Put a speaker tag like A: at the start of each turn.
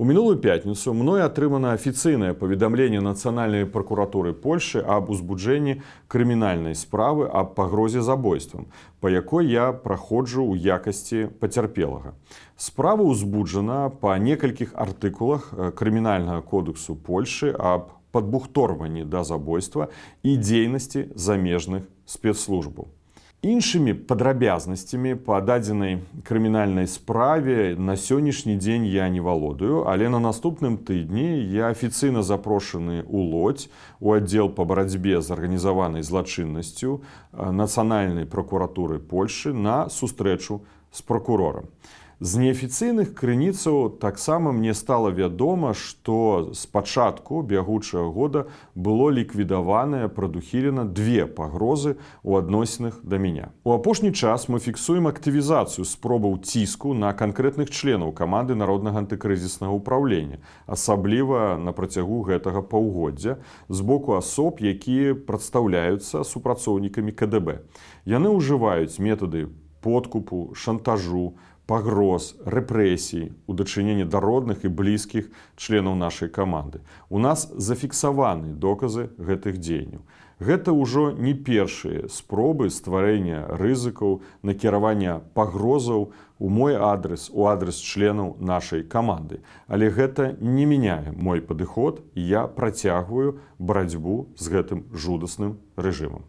A: У мінулую пятніцу мною атрымана афіцыйнае паведамленне Нацыянальнай пракуратуры Польшчы аб узбуджэнні крымінальнай справы аб пагрозе забойствам, па якой я праходжу ў якасці пацярпелага. Справа ўзбуджана па некалькіх артыкулах крымінальнага кодексу Польшчы аб падбухторванні да забойства і дзейнасці замежных спецслужбаў. Іншымі падрабязнасцямі па дадзенай крымінальнай справе на сённяшні дзень я не валодаю, але на наступным тыдні я афіцыйна запрошаны ў Лодзь у аддзел па барацьбе з арганізаванай злачыннасцю Нацыянальнай пракуратуры Польшчы на сустрэчу з пракурорам. З неафіцыйных крыніцаў таксама мне стала вядома, што з пачатку бягучага года было ліквідаванае прадухілена 2 пагрозы ў адносінах да мяне. У апошні час мы фіксуем актывізацыю спробаў ціску на канкрэтных членаў каманды Народнага антыкрызіснага ўпраўлення, асабліва на працягу гэтага паўгоддзя з боку асоб, якія прадстаўляюцца супрацоўнікамі КДБ. Яны ўжываюць метады подкупу, шантажу, пагроз, рэпрэсій у дачыненні да родных і блізкіх членаў нашай каманды. У нас зафіксаваны доказы гэтых дзеянняў. Гэта ўжо не першыя спробы стварэння рызыкаў, накіравання пагрозаў у мой адрес, у адрес членаў нашай каманды. Але гэта не мяняе мой падыход, і я працягваю барацьбу з гэтым жудасным рэжымам.